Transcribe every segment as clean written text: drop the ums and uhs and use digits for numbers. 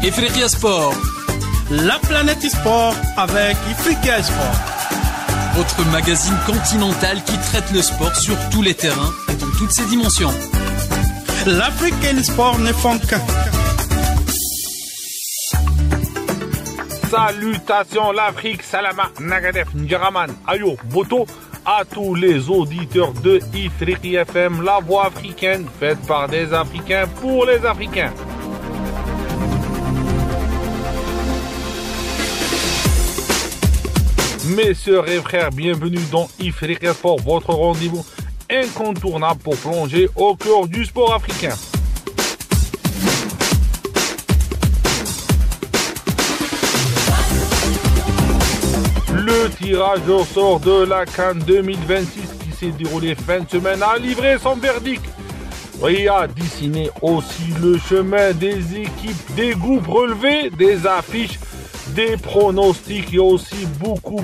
Ifriqiya Sport. La planète sport avec Ifriqiya Sport. Votre magazine continental qui traite le sport sur tous les terrains et dans toutes ses dimensions. L'Afrique et le sport ne font qu'un. Salutations l'Afrique, Salama, Nagadef, Ndjaraman, Ayo, Boto, à tous les auditeurs de Ifriqiya FM, la voix africaine faite par des Africains pour les Africains. Mes sœurs et frères, bienvenue dans Ifriqiya Sport, votre rendez-vous incontournable pour plonger au cœur du sport africain. Le tirage au sort de la CAN 2026 qui s'est déroulé fin de semaine a livré son verdict. Et a dessiné aussi le chemin des équipes, des groupes relevés, des affiches, des pronostics et aussi beaucoup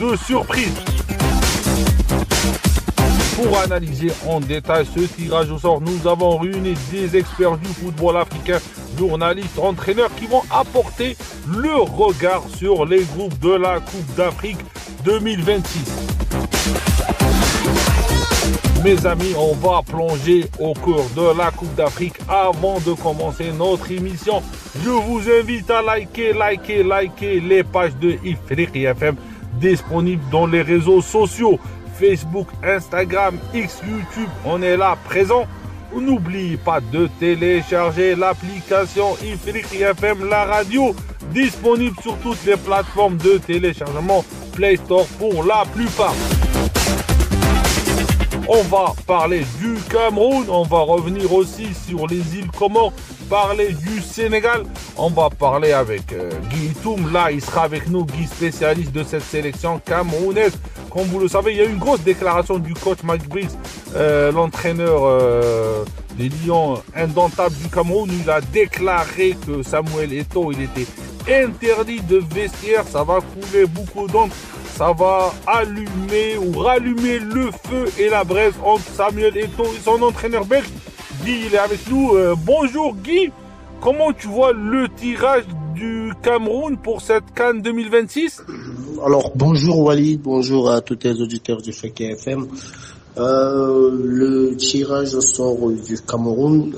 de surprises. Pour analyser en détail ce tirage au sort, nous avons réuni des experts du football africain, journalistes, entraîneurs qui vont apporter leur regard sur les groupes de la Coupe d'Afrique 2026. Mes amis, on va plonger au cœur de la Coupe d'Afrique. Avant de commencer notre émission, je vous invite à liker les pages de Ifriqiya FM disponibles dans les réseaux sociaux. Facebook, Instagram, X, YouTube, on est là présent. N'oubliez pas de télécharger l'application Ifriqiya FM, la radio, disponible sur toutes les plateformes de téléchargement Play Store pour la plupart. On va parler du Cameroun, on va revenir aussi sur les îles Comores, parler du Sénégal. On va parler avec Guy Toum, là il sera avec nous, Guy spécialiste de cette sélection camerounaise. Comme vous le savez, il y a eu une grosse déclaration du coach Mike Briggs, l'entraîneur des Lions indomptables du Cameroun. Il a déclaré que Samuel Eto'o, il était interdit de vestiaire, ça va couler beaucoup d'encre. Ça va allumer ou rallumer le feu et la braise entre Samuel Eto'o et son entraîneur belge. Guy, il est avec nous. Bonjour Guy, comment tu vois le tirage du Cameroun pour cette CAN 2026? Alors bonjour Walid, bonjour à tous les auditeurs du Ifriqiya FM. Le tirage au sort du Cameroun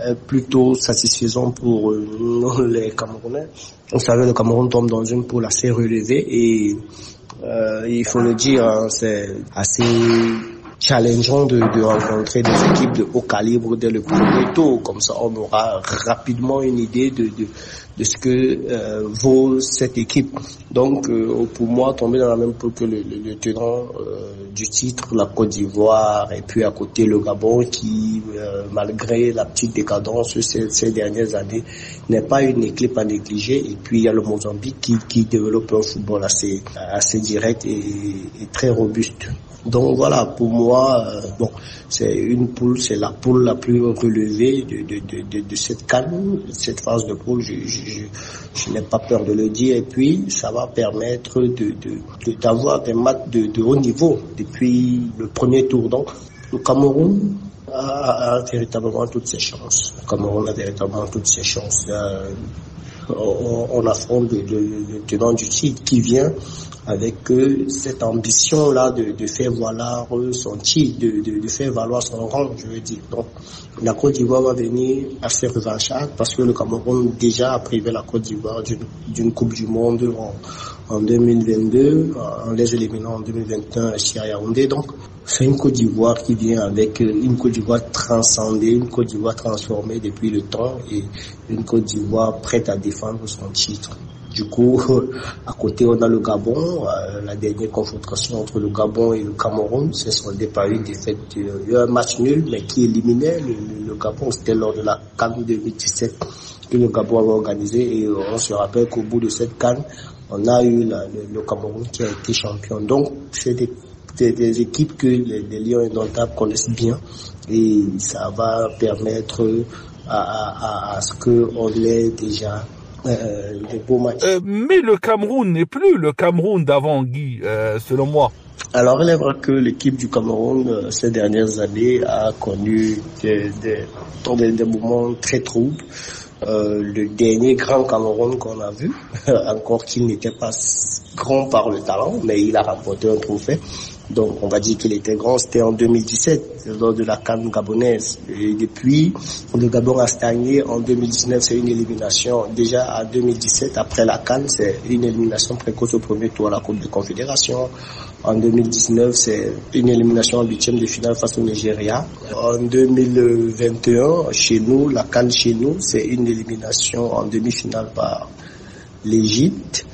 est plutôt satisfaisant pour nous les Camerounais. Vous savez, le Cameroun tombe dans une poule assez relevée et il faut le dire, hein, c'est assez challengeant de rencontrer des équipes de haut calibre dès le premier tour. Comme ça, on aura rapidement une idée de ce que vaut cette équipe. Donc, pour moi, tomber dans la même poule que le tenant du titre, la Côte d'Ivoire, et puis à côté le Gabon, qui, malgré la petite décadence ces dernières années, n'est pas une équipe à négliger. Et puis, il y a le Mozambique qui développe un football assez direct et très robuste. Donc voilà, pour moi, c'est une poule, c'est la poule la plus relevée de cette CAN, cette phase de poule. Je n'ai pas peur de le dire. Et puis, ça va permettre d'avoir des matchs de haut niveau depuis le premier tour. Donc, le Cameroun a véritablement toutes ses chances. Le Cameroun a véritablement toutes ses chances. On affronte le tenant du titre qui vient avec cette ambition-là de faire valoir son titre, de faire valoir son rang, je veux dire. Donc, la Côte d'Ivoire va venir assez revancharde parce que le Cameroun déjà a privé la Côte d'Ivoire d'une Coupe du Monde en 2022, en les éliminant en 2021 ici à Yaoundé. Donc, c'est une Côte d'Ivoire qui vient avec une Côte d'Ivoire transcendée, une Côte d'Ivoire transformée depuis le temps et une Côte d'Ivoire prête à défendre son titre. Du coup, à côté, on a le Gabon. La dernière confrontation entre le Gabon et le Cameroun s'est soldée par une défaite. Il y a eu un match nul, mais qui éliminait le Gabon. C'était lors de la CAN 2017 que le Gabon avait organisé. Et on se rappelle qu'au bout de cette CAN, on a eu le Cameroun qui a été champion. Donc, c'est des équipes que les Lions indomptables connaissent bien. Et ça va permettre à ce qu'on ait déjà des beaux matchs. Mais le Cameroun n'est plus le Cameroun d'avant, Guy, selon moi. Alors, il est vrai que l'équipe du Cameroun, ces dernières années, a connu des moments très troubles. le dernier grand Cameroun qu'on a vu, encore qu'il n'était pas grand par le talent, mais il a remporté un trophée. Donc on va dire qu'il était grand, c'était en 2017, lors de la CAN gabonaise. Et depuis, le Gabon a stagné. En 2019, c'est une élimination. Déjà en 2017, après la CAN, c'est une élimination précoce au premier tour à la Coupe de Confédération. En 2019, c'est une élimination en huitième de finale face au Nigeria. En 2021, chez nous, la CAN chez nous, c'est une élimination en demi-finale par l'Égypte,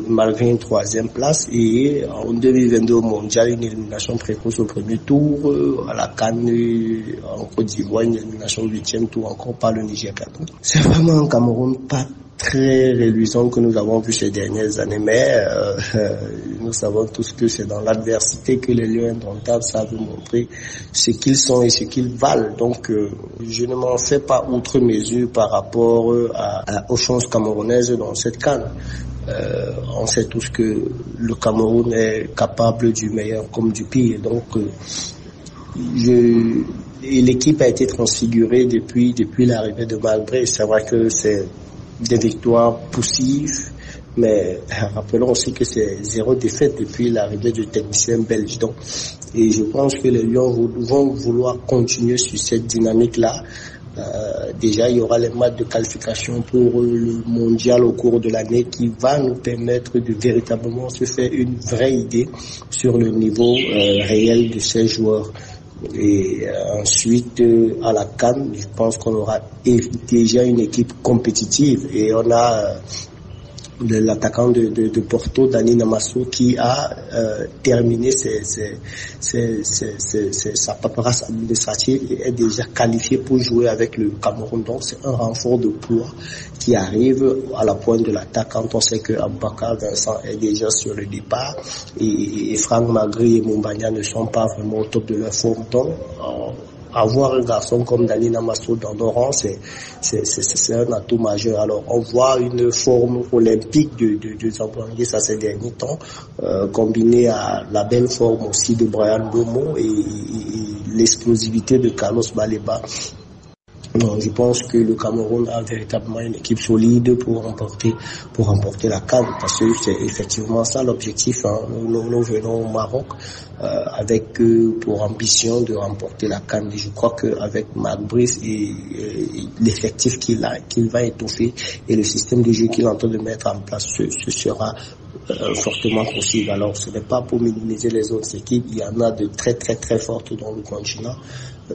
malgré une troisième place. Et en 2022 au mondial, une élimination précoce au premier tour, à la CAN en Côte d'Ivoire, une élimination au huitième tour encore par le Nigeria. C'est vraiment un Cameroun pas très réluisant que nous avons vu ces dernières années, mais nous savons tous que c'est dans l'adversité que les Lions indomptables savent montrer ce qu'ils sont et ce qu'ils valent. Donc je ne m'en fais pas outre mesure par rapport aux chances camerounaises dans cette CAN. On sait tous que le Cameroun est capable du meilleur comme du pire. Donc l'équipe a été transfigurée depuis l'arrivée de Malgré. C'est vrai que c'est des victoires poussives, mais rappelons aussi que c'est 0 défaite depuis l'arrivée du technicien belge. Donc, et je pense que les Lions vont vouloir continuer sur cette dynamique-là. Déjà, il y aura les matchs de qualification pour le mondial au cours de l'année qui va nous permettre de véritablement se faire une vraie idée sur le niveau réel de ces joueurs. Et ensuite, à la CAN, je pense qu'on aura déjà une équipe compétitive et on a l'attaquant de Porto, Dani Namasso, qui a terminé sa paperasse administrative et est déjà qualifié pour jouer avec le Cameroun. Donc c'est un renfort de poids qui arrive à la pointe de l'attaque quand on sait que Aboubacar Vincent est déjà sur le départ et Franck Magri et Moumbagna ne sont pas vraiment au top de leur forme. Donc avoir un garçon comme Dani Namasso dans nos rangs, c'est un atout majeur. Alors, on voit une forme olympique de Zamboangué ça ces derniers temps, combinée à la belle forme aussi de Brian Bomo et l'explosivité de Carlos Baleba. Non, je pense que le Cameroun a véritablement une équipe solide pour remporter la CAN, parce que c'est effectivement ça l'objectif. Hein. Nous venons au Maroc avec pour ambition de remporter la CAN. Et je crois que avec Marc Brice et l'effectif qu'il va étoffer et le système de jeu qu'il est en train de mettre en place, ce sera fortement possible. Alors ce n'est pas pour minimiser les autres équipes, il y en a de très très très fortes dans le continent,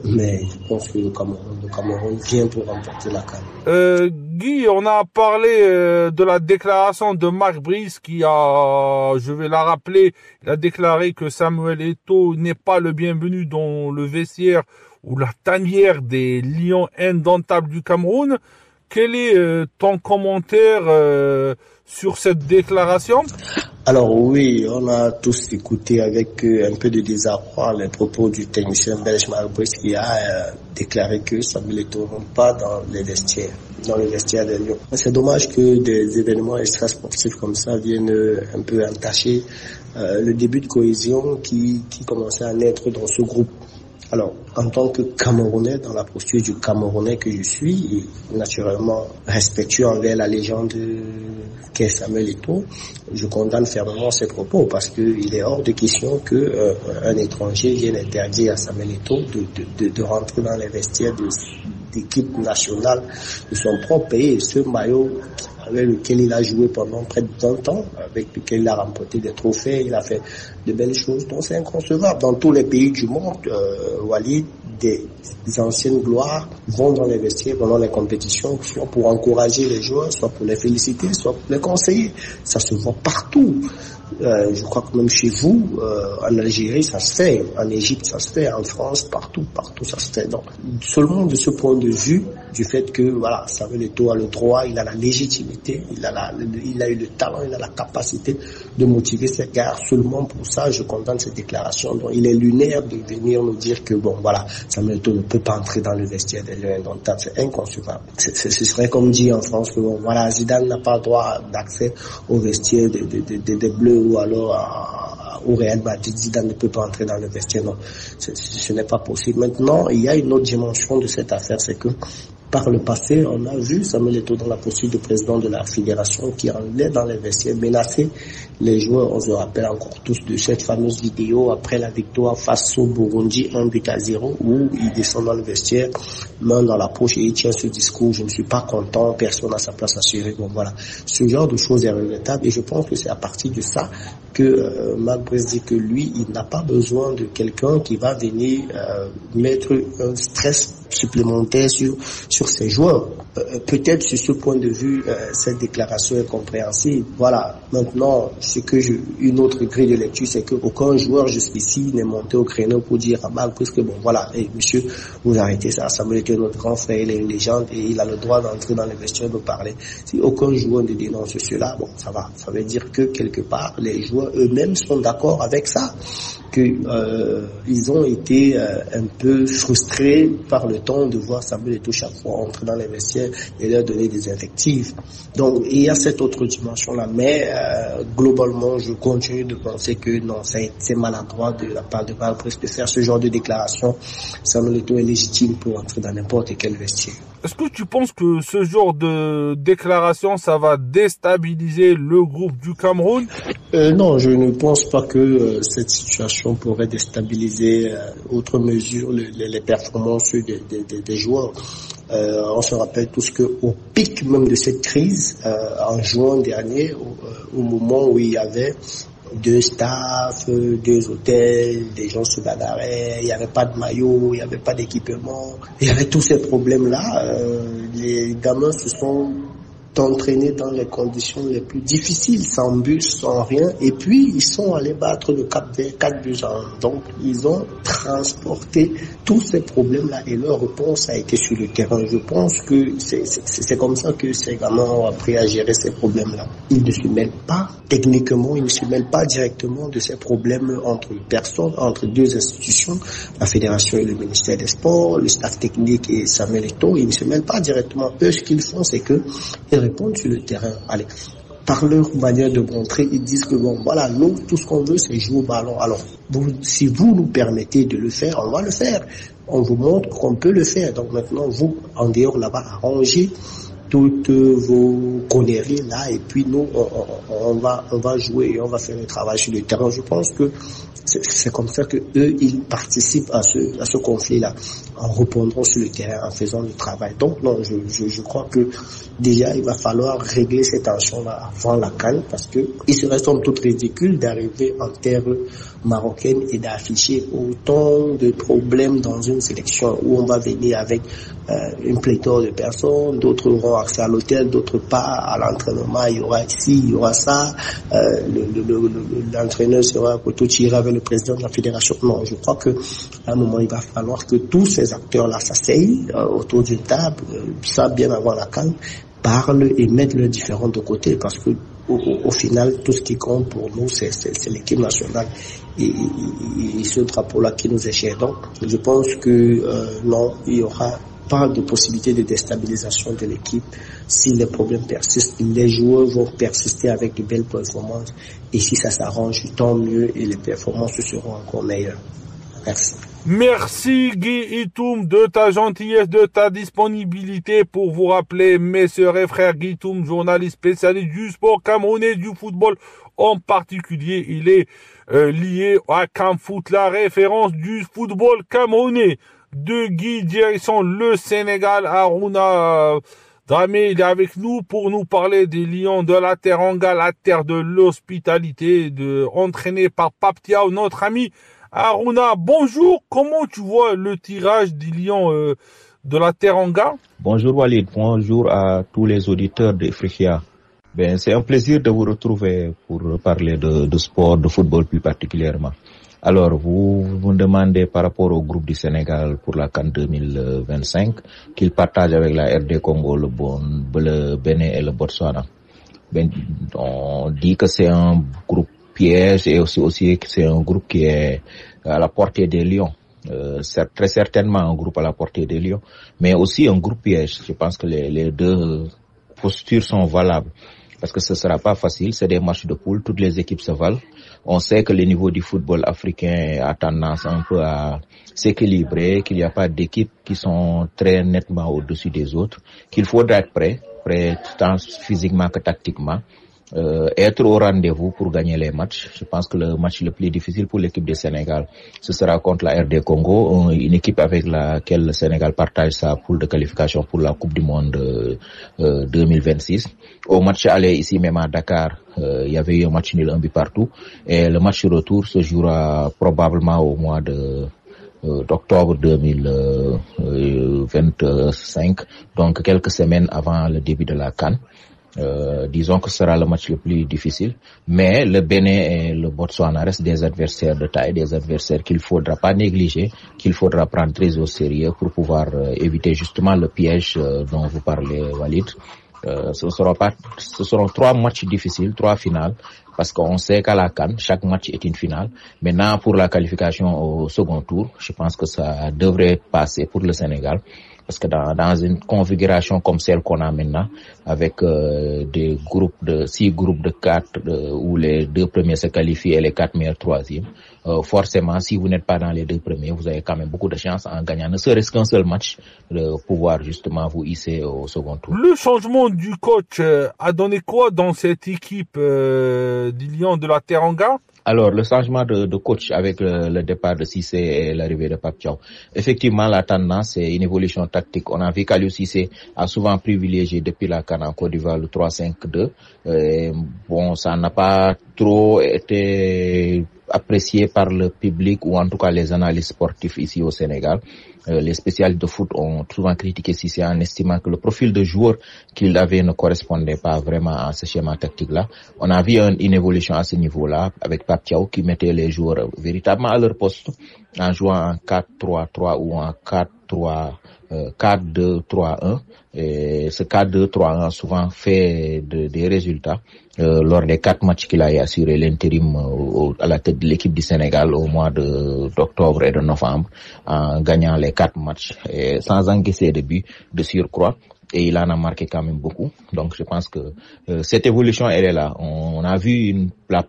mais je pense que le Cameroun vient pour remporter la CAN. Guy, on a parlé de la déclaration de Marc Brice qui a, je vais la rappeler, il a déclaré que Samuel Eto'o n'est pas le bienvenu dans le vestiaire ou la tanière des Lions indomptables du Cameroun. Quel est ton commentaire sur cette déclaration? Alors oui, on a tous écouté avec un peu de désarroi les propos du technicien belge Marc Brice qui a déclaré que Samuel Eto'o ne rentre pas dans le vestiaire des Lions. C'est dommage que des événements extrasportifs comme ça viennent un peu entacher le début de cohésion qui commençait à naître dans ce groupe. Alors, en tant que Camerounais, dans la posture du Camerounais que je suis, et naturellement respectueux envers la légende qu'est Samuel Eto'o, je condamne fermement ses propos parce que il est hors de question que un étranger vienne interdire à Samuel Eto'o de rentrer dans les vestiaires d'équipe nationale de son propre pays. Et ce maillot avec lequel il a joué pendant près de 20 ans, avec lequel il a remporté des trophées, il a fait de belles choses. Donc c'est inconcevable. Dans tous les pays du monde, Walid, des anciennes gloires vont dans les vestiaires pendant les compétitions, soit pour encourager les joueurs, soit pour les féliciter, soit pour les conseiller. Ça se voit partout. Je crois que même chez vous, en Algérie, ça se fait, en Égypte, ça se fait, en France, partout ça se fait. Donc, seulement de ce point de vue, du fait que, voilà, Samuel Eto'o a le droit, il a la légitimité, il a eu le talent, il a la capacité de motiver ses gars. Seulement pour ça, je condamne cette déclaration. Donc, il est lunaire de venir nous dire que, bon, voilà, Samuel Eto'o ne peut pas entrer dans le vestiaire des Lions indomptables. C'est inconcevable. Ce serait comme dit en France que, bon, voilà, Zidane n'a pas le droit d'accès au vestiaire des Bleus, ou alors au Real Madrid, Zidane ne peut pas entrer dans le vestiaire. Non, ce n'est pas possible. Maintenant, il y a une autre dimension de cette affaire, c'est que Par le passé, on a vu Samuel Eto'o dans la posture de président de la fédération qui allait dans les vestiaires menacer les joueurs. On se rappelle encore tous de cette fameuse vidéo après la victoire face au Burundi 1-0 où il descend dans le vestiaire, main dans la poche et il tient ce discours: je ne suis pas content, personne n'a sa place assurée. Bon voilà, ce genre de choses est regrettable et je pense que c'est à partir de ça que Marc Brice dit que lui, il n'a pas besoin de quelqu'un qui va venir mettre un stress supplémentaire sur ses joueurs. Peut-être sur ce point de vue, cette déclaration est compréhensible. Voilà. Maintenant, une autre grille de lecture, c'est qu'aucun joueur jusqu'ici n'est monté au créneau pour dire à Marc Brice que bon, voilà, hey, monsieur, vous arrêtez ça. Samuel Eto'o est notre grand frère, il est une légende et il a le droit d'entrer dans les vestiaires de parler. Si aucun joueur ne dénonce cela, bon, ça va. Ça veut dire que quelque part, les joueurs eux-mêmes sont d'accord avec ça, que ils ont été un peu frustrés par le temps de voir Samuel Eto'o chaque fois entrer dans les vestiaires et leur donner des invectives. Donc il y a cette autre dimension-là, mais globalement, je continue de penser que non, c'est maladroit de la part de Marc Brice de faire ce genre de déclaration. Samuel Eto'o est légitime pour entrer dans n'importe quel vestiaire. Est-ce que tu penses que ce genre de déclaration, ça va déstabiliser le groupe du Cameroun? Non, je ne pense pas que cette situation pourrait déstabiliser outre mesure les performances des joueurs. On se rappelle tous qu'au pic même de cette crise, en juin dernier, au moment où il y avait 2 staffs, 2 hôtels, des gens se bagarraient, il n'y avait pas de maillot, il n'y avait pas d'équipement, il y avait tous ces problèmes-là. Les gamins se sont entraînés dans les conditions les plus difficiles, sans bus, sans rien, et puis ils sont allés battre le Cap-Vert 4-1. Donc ils ont transporté tous ces problèmes-là et leur réponse a été sur le terrain. Je pense que c'est comme ça que ces gamins ont appris à gérer ces problèmes-là. Ils ne se mêlent pas techniquement, ils ne se mêlent pas directement de ces problèmes entre personnes, entre 2 institutions, la fédération et le ministère des Sports, le staff technique et Samuel Eto'o. Ils ne se mêlent pas directement. Eux, ce qu'ils font, c'est que ils répondent sur le terrain. Allez, par leur manière de montrer, ils disent que bon, voilà, nous, tout ce qu'on veut, c'est jouer au ballon. Alors, si vous nous permettez de le faire, on va le faire. On vous montre qu'on peut le faire. Donc maintenant, vous, en dehors là-bas, arrangez toutes vos conneries là, et puis nous, on va jouer et on va faire le travail sur le terrain. Je pense que c'est comme ça que eux, ils participent à ce conflit-là, en répondant sur le terrain, en faisant le travail. Donc non, je crois que déjà, il va falloir régler cette tension-là avant la CAN, parce que il serait somme toute ridicule d'arriver en terre marocaine et d'afficher autant de problèmes dans une sélection où on va venir avec une pléthore de personnes, d'autres auront accès à l'hôtel, d'autres pas à l'entraînement, il y aura ici, il y aura ça, l'entraîneur sera tiré avec le président de la fédération. Non, je crois que à un moment, il va falloir que tous ces acteurs-là s'asseyent autour d'une table, ça bien avant la CAN, parlent et mettent leurs différends de côté, parce que au final, tout ce qui compte pour nous, c'est l'équipe nationale et ce drapeau-là qui nous est cher. Donc, je pense que non, il y aura pas de possibilité de déstabilisation de l'équipe. Si les problèmes persistent, les joueurs vont persister avec de belles performances. Et si ça s'arrange, tant mieux et les performances seront encore meilleures. Merci. Merci Guy Itoum de ta gentillesse, de ta disponibilité pour vous rappeler, mes sœurs et frères, Guy Itoum, journaliste spécialiste du sport camerounais, du football en particulier. Il est lié à Camfoot, la référence du football camerounais. De Guy, direction le Sénégal, Aruna Dramé, il est avec nous pour nous parler des Lions de la Teranga, la terre de l'hospitalité, entraîné par Pape Thiaw, notre ami Aruna. Bonjour, comment tu vois le tirage des Lions de la Teranga? Bonjour Walid, bonjour à tous les auditeurs d'Ifriqiya. C'est un plaisir de vous retrouver pour parler de sport, de football plus particulièrement. Alors, vous me demandez par rapport au groupe du Sénégal pour la CAN 2025 qu'il partage avec la RD Congo, le Bénin et le Botswana. On dit que c'est un groupe piège et aussi que c'est un groupe qui est à la portée des Lions. C'est très certainement un groupe à la portée des Lions, mais aussi un groupe piège. Je pense que les deux postures sont valables. Parce que ce sera pas facile, c'est des matchs de poule, toutes les équipes se valent. On sait que le niveau du football africain a tendance un peu à s'équilibrer, qu'il n'y a pas d'équipes qui sont très nettement au-dessus des autres, qu'il faudra être prêt tant physiquement que tactiquement. Être au rendez-vous pour gagner les matchs. Je pense que le match le plus difficile pour l'équipe du Sénégal, ce sera contre la RD Congo, une équipe avec laquelle le Sénégal partage sa poule de qualification pour la Coupe du Monde 2026. Au match aller ici même à Dakar, il y avait eu un match nul, un but partout, et le match retour se jouera probablement au mois d'octobre 2025, donc quelques semaines avant le début de la CAN. Disons que ce sera le match le plus difficile, mais le Bénin et le Botswana restent des adversaires de taille, des adversaires qu'il faudra pas négliger, qu'il faudra prendre très au sérieux pour pouvoir éviter justement le piège dont vous parlez, Walid. Ce seront 3 matchs difficiles, 3 finales, parce qu'on sait qu'à la CAN, chaque match est une finale. Maintenant, pour la qualification au second tour, je pense que ça devrait passer pour le Sénégal. Parce que dans une configuration comme celle qu'on a maintenant, avec des groupes de 6 groupes de 4 où les 2 premiers se qualifient et les 4 meilleurs 3e, forcément, si vous n'êtes pas dans les 2 premiers, vous avez quand même beaucoup de chance en gagnant ne serait-ce qu'un seul match de pouvoir justement vous hisser au second tour. Le changement du coach a donné quoi dans cette équipe du Lion de la Teranga? Alors, le changement de coach avec le départ de Cissé et l'arrivée de Pape Thiaw. Effectivement, la tendance, c'est une évolution tactique. On a vu qu'Aliou Cissé a souvent privilégié depuis la CAN en Côte d'Ivoire le 3-5-2. Bon, ça n'a pas trop été apprécié par le public ou en tout cas les analystes sportifs ici au Sénégal. Les spécialistes de foot ont souvent critiqué Cissé en estimant que le profil de joueur qu'il avait ne correspondait pas vraiment à ce schéma tactique-là. On a vu une évolution à ce niveau-là avec Pape Thiaw qui mettait les joueurs véritablement à leur poste en jouant en 4-3-3 ou en 4-2-3-1. Et ce 4-2-3-1 a souvent fait des résultats lors des 4 matchs qu'il a assuré l'intérim à la tête de l'équipe du Sénégal au mois d'octobre et de novembre, en gagnant les 4 matchs et sans encaisser de but de surcroît. Et il en a marqué quand même beaucoup. Donc je pense que cette évolution, elle est là. On a vu la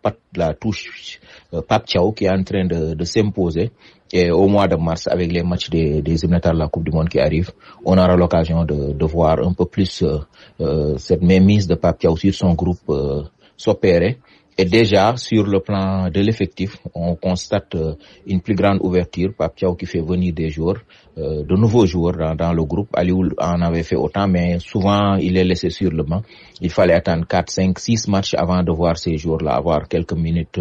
touche Pape Thiaw qui est en train de s'imposer. Et au mois de mars, avec les matchs des éliminatoires de la Coupe du Monde qui arrivent, on aura l'occasion de voir un peu plus cette mainmise de Pape Thiaw sur son groupe s'opérer. Et déjà, sur le plan de l'effectif, on constate une plus grande ouverture. Pape Thiaw qui fait venir des joueurs, de nouveaux joueurs dans le groupe. Aliou en avait fait autant, mais souvent, il est laissé sur le banc. Il fallait attendre 4, 5, 6 matchs avant de voir ces joueurs-là avoir quelques minutes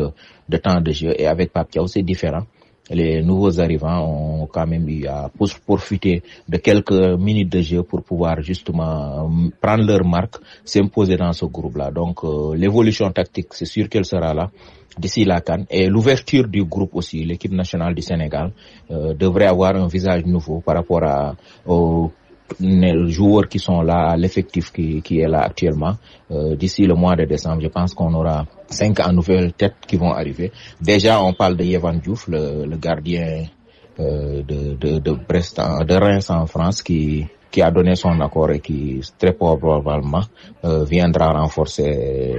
de temps de jeu. Et avec Pape Thiaw, c'est différent. Les nouveaux arrivants ont quand même eu à profiter de quelques minutes de jeu pour pouvoir justement prendre leur marque, s'imposer dans ce groupe-là. Donc l'évolution tactique, c'est sûr qu'elle sera là d'ici la CAN. Et l'ouverture du groupe aussi, l'équipe nationale du Sénégal devrait avoir un visage nouveau par rapport aux joueurs qui sont là, l'effectif qui est là actuellement. D'ici le mois de décembre, je pense qu'on aura 5 nouvelles têtes qui vont arriver. Déjà, on parle de Yehvan Diouf, le gardien de Brest, de Reims en France, qui a donné son accord et qui très probablement viendra renforcer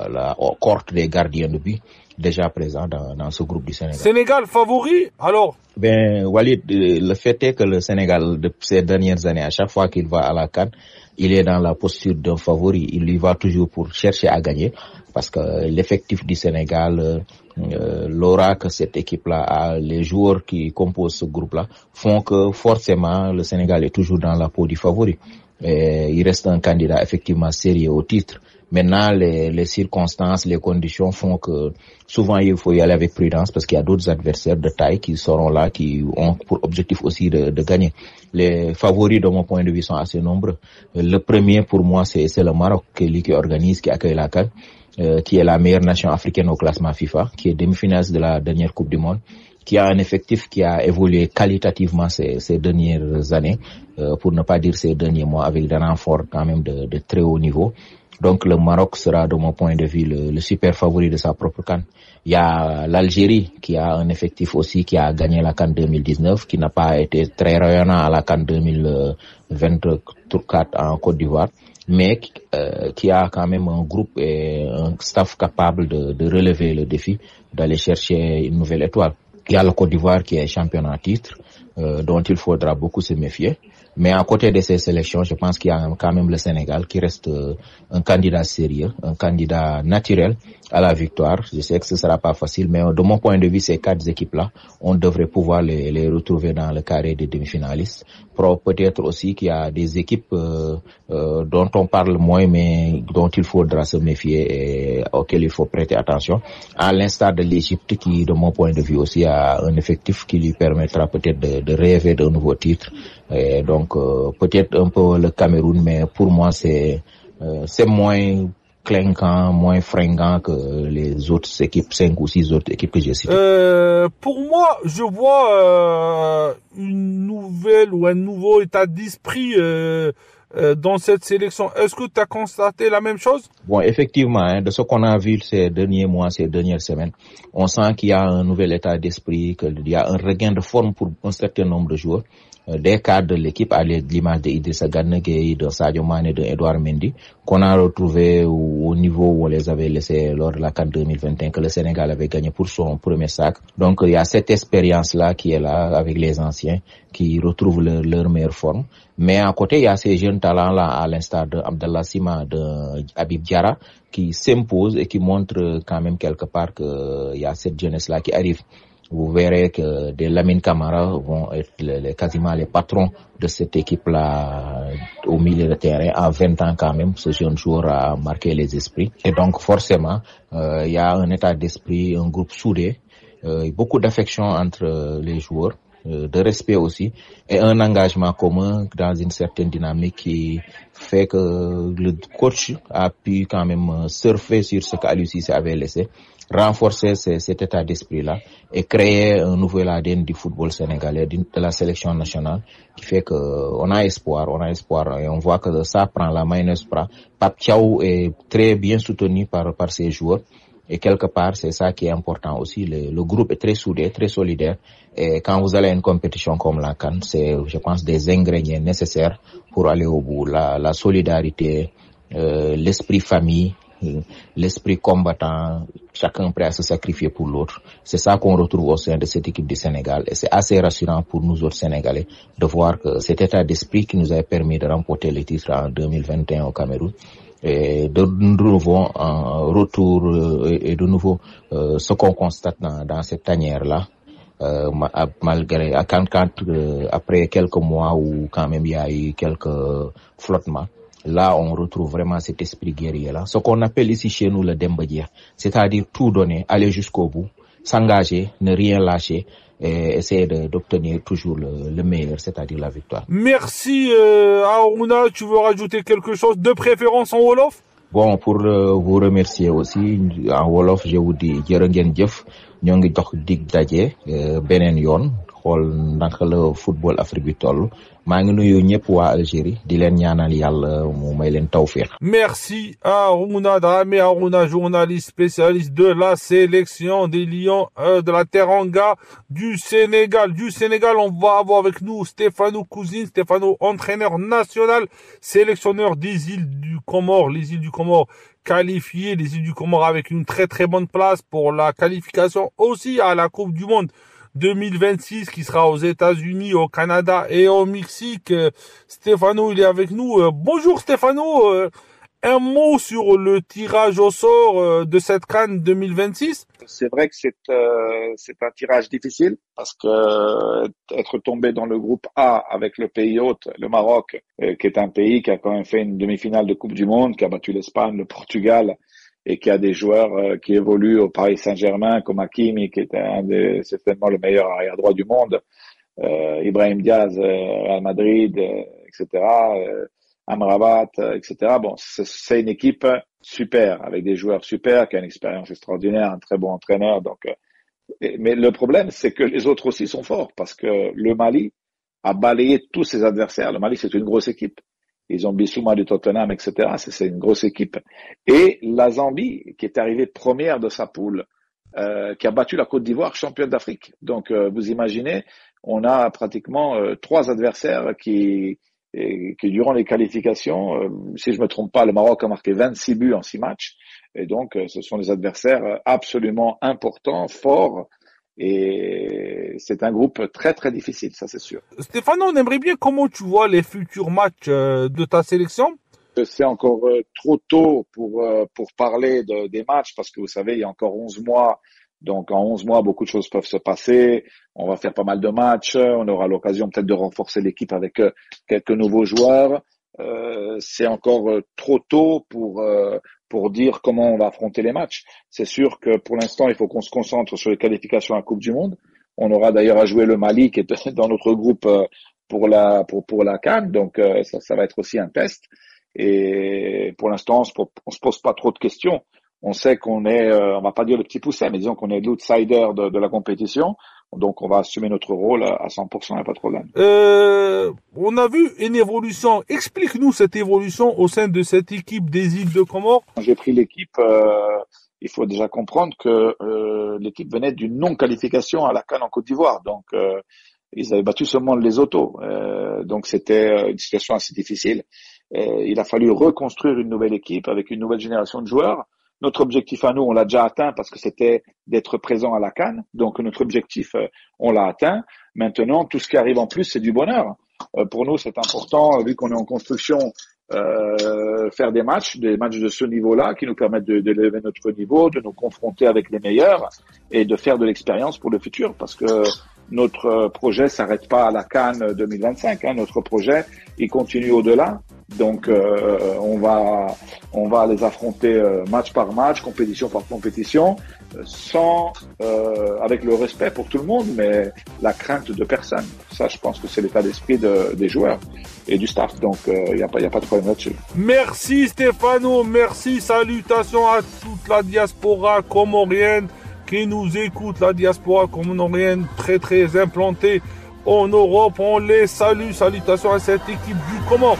la cohorte des gardiens de but déjà présents dans ce groupe du Sénégal. Sénégal favori, alors? Walid, le fait est que le Sénégal, de ces dernières années, à chaque fois qu'il va à la CAN, il est dans la posture d'un favori. Il y va toujours pour chercher à gagner, parce que l'effectif du Sénégal, l'aura que cette équipe-là a, les joueurs qui composent ce groupe-là, font que forcément le Sénégal est toujours dans la peau du favori. Et il reste un candidat effectivement sérieux au titre. Maintenant, les circonstances, les conditions font que souvent il faut y aller avec prudence parce qu'il y a d'autres adversaires de taille qui seront là, qui ont pour objectif aussi de gagner. Les favoris de mon point de vue sont assez nombreux. Le premier pour moi c'est le Maroc, qui organise, qui accueille la CAN, qui est la meilleure nation africaine au classement FIFA, qui est demi-finaliste de la dernière Coupe du Monde, qui a un effectif qui a évolué qualitativement ces dernières années, pour ne pas dire ces derniers mois, avec des renforts quand même de très haut niveau. Donc le Maroc sera, de mon point de vue, le super favori de sa propre CAN. Il y a l'Algérie qui a un effectif aussi, qui a gagné la CAN 2019, qui n'a pas été très rayonnant à la CAN 2024 en Côte d'Ivoire. mais qui a quand même un groupe et un staff capable de relever le défi, d'aller chercher une nouvelle étoile. Il y a le Côte d'Ivoire qui est champion en titre, dont il faudra beaucoup se méfier. Mais à côté de ces sélections, je pense qu'il y a quand même le Sénégal qui reste un candidat sérieux, un candidat naturel à la victoire. Je sais que ce sera pas facile, mais de mon point de vue, ces 4 équipes-là, on devrait pouvoir les retrouver dans le carré des demi-finalistes. Peut-être aussi qu'il y a des équipes dont on parle moins, mais dont il faudra se méfier et auxquelles il faut prêter attention. À l'instar de l'Égypte, qui, de mon point de vue aussi, a un effectif qui lui permettra peut-être de rêver d'un nouveau titre. Et donc peut-être un peu le Cameroun, mais pour moi c'est moins clinquant, moins fringant que les autres équipes, 5 ou 6 autres équipes que j'ai citées. Pour moi, je vois une nouvelle ou un nouveau état d'esprit dans cette sélection. Est-ce que tu as constaté la même chose? Bon, effectivement, de ce qu'on a vu ces derniers mois, ces dernières semaines, on sent qu'il y a un nouvel état d'esprit, qu'il y a un regain de forme pour un certain nombre de joueurs. Des cadres de l'équipe, à l'image de Idrissa Gana Gueye, de Sadio Mané, de Edouard Mendy, qu'on a retrouvé au niveau où on les avait laissés lors de la CAN 2021, que le Sénégal avait gagné pour son premier sac. Donc il y a cette expérience-là qui est là avec les anciens, qui retrouvent leur meilleure forme. Mais à côté, il y a ces jeunes talents-là, à l'instar de Abdallah Sima, de Habib Diarra, qui s'imposent et qui montrent quand même quelque part qu'il y a cette jeunesse-là qui arrive. Vous verrez que des Lamine Camara vont être quasiment les patrons de cette équipe-là au milieu de terrain. À 20 ans quand même, ce jeune joueur a marqué les esprits. Et donc forcément, il y a un état d'esprit, un groupe soudé, beaucoup d'affection entre les joueurs, de respect aussi, et un engagement commun dans une certaine dynamique qui fait que le coach a pu quand même surfer sur ce qu'Aliou Cissé avait laissé, renforcer cet état d'esprit-là et créer un nouvel ADN du football sénégalais, de la sélection nationale, qui fait que on a espoir et on voit que ça prend la mayonnaise. Pape Thiaw est très bien soutenu par ses joueurs et quelque part c'est ça qui est important aussi. Le groupe est très soudé, très solidaire, et quand vous allez à une compétition comme la CAN, c'est, je pense, des ingrédients nécessaires pour aller au bout. La solidarité, l'esprit famille, l'esprit combattant, chacun prêt à se sacrifier pour l'autre. C'est ça qu'on retrouve au sein de cette équipe du Sénégal, et c'est assez rassurant pour nous autres Sénégalais de voir que cet état d'esprit qui nous a permis de remporter le titre en 2021 au Cameroun, et de nouveau en retour et de nouveau ce qu'on constate dans cette tanière-là, malgré après quelques mois où quand même il y a eu quelques flottements. Là, on retrouve vraiment cet esprit guerrier-là. Ce qu'on appelle ici chez nous le Demba Dia, c'est-à-dire tout donner, aller jusqu'au bout, s'engager, ne rien lâcher et essayer d'obtenir toujours le meilleur, c'est-à-dire la victoire. Merci Harouna, tu veux rajouter quelque chose, de préférence en Wolof? Bon, pour vous remercier aussi, en Wolof, je vous dis jërë ngeen jëf, ñoo ngi dox dig daje beneen yoon, xool naka la football Afrique bi toll. maa ngi nuyu ñëpp waa Algérie di leen ñaanal yàlla mu may leen tawfiq. Merci à Harouna Dramé, Harouna, journaliste spécialiste de la sélection des Lions de la Teranga du Sénégal. Du Sénégal, on va avoir avec nous Stéphano Cousine, Stéphano, entraîneur national, sélectionneur des îles du Comore, les îles du Comore qualifiées, les îles du Comore avec une très très bonne place pour la qualification aussi à la Coupe du Monde 2026 qui sera aux États-Unis, au Canada et au Mexique. Stéphano, il est avec nous. Bonjour Stéphano, un mot sur le tirage au sort de cette CAN 2026. C'est vrai que c'est un tirage difficile parce que être tombé dans le groupe A avec le pays hôte, le Maroc, qui est un pays qui a quand même fait une demi-finale de Coupe du Monde, qui a battu l'Espagne, le Portugal, et qui a des joueurs qui évoluent au Paris Saint-Germain, comme Hakimi, qui est certainement le meilleur arrière-droit du monde, Ibrahim Diaz, Real Madrid, etc., Amrabat, etc. Bon, c'est une équipe super, avec des joueurs super, qui a une expérience extraordinaire, un très bon entraîneur. Donc, mais le problème, c'est que les autres aussi sont forts, parce que le Mali a balayé tous ses adversaires. Le Mali, c'est une grosse équipe. Ils ont Bissouma du Tottenham, etc. C'est une grosse équipe. Et la Zambie, qui est arrivée première de sa poule, qui a battu la Côte d'Ivoire, championne d'Afrique. Donc, vous imaginez, on a pratiquement 3 adversaires qui et que durant les qualifications, si je me trompe pas, le Maroc a marqué 26 buts en 6 matchs. Et donc, ce sont des adversaires absolument importants, forts. Et c'est un groupe très, très difficile, ça c'est sûr. Stéphane, on aimerait bien comment tu vois les futurs matchs de ta sélection. C'est encore trop tôt pour parler des matchs parce que vous savez, il y a encore 11 mois. Donc, en 11 mois, beaucoup de choses peuvent se passer. On va faire pas mal de matchs. On aura l'occasion peut-être de renforcer l'équipe avec quelques nouveaux joueurs. C'est encore trop tôt pour dire comment on va affronter les matchs. C'est sûr que pour l'instant, il faut qu'on se concentre sur les qualifications à la Coupe du Monde. On aura d'ailleurs à jouer le Mali qui est dans notre groupe pour la CAN. Donc, ça va être aussi un test. Et pour l'instant, on se pose pas trop de questions. On sait qu'on est, on va pas dire le petit pousset, mais disons qu'on est l'outsider de la compétition. Donc, on va assumer notre rôle à 100%, il n'y a pas de problème. On a vu une évolution. Explique-nous cette évolution au sein de cette équipe des îles de Comores. Quand j'ai pris l'équipe, il faut déjà comprendre que l'équipe venait d'une non-qualification à la CAN en Côte d'Ivoire. Donc, ils avaient battu seulement les Lesotho. Donc, c'était une situation assez difficile. Il a fallu reconstruire une nouvelle équipe avec une nouvelle génération de joueurs. Notre objectif à nous, on l'a déjà atteint parce que c'était d'être présent à la CAN. Donc, notre objectif, on l'a atteint. Maintenant, tout ce qui arrive en plus, c'est du bonheur. Pour nous, c'est important, vu qu'on est en construction, faire des matchs de ce niveau-là qui nous permettent d'élever notre niveau, de nous confronter avec les meilleurs et de faire de l'expérience pour le futur parce que notre projet s'arrête pas à la CAN 2025. Notre projet, il continue au-delà. Donc, on va les affronter match par match, compétition par compétition, avec le respect pour tout le monde, mais la crainte de personne. Ça, je pense que c'est l'état d'esprit des joueurs et du staff. Donc, il y a pas de problème là-dessus. Merci Stéphano, merci, salutations à toute la diaspora comorienne qui nous écoute, la diaspora comorienne très très implantée en Europe. On les salue, salutations à cette équipe du Comore.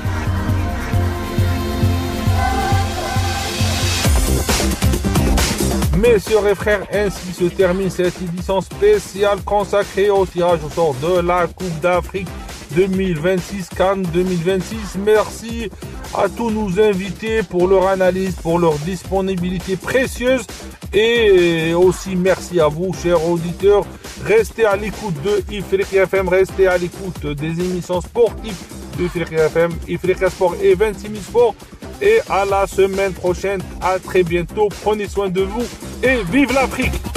Messieurs et frères, ainsi se termine cette édition spéciale consacrée au tirage au sort de la Coupe d'Afrique 2026, CAN 2026. Merci à tous nos invités pour leur analyse, pour leur disponibilité précieuse. Et aussi merci à vous, chers auditeurs. Restez à l'écoute de Ifriqiya FM, restez à l'écoute des émissions sportives de Ifriqiya FM, Ifriqiya Sport et 26 000 Sport. Et à la semaine prochaine, à très bientôt. Prenez soin de vous et vive l'Afrique!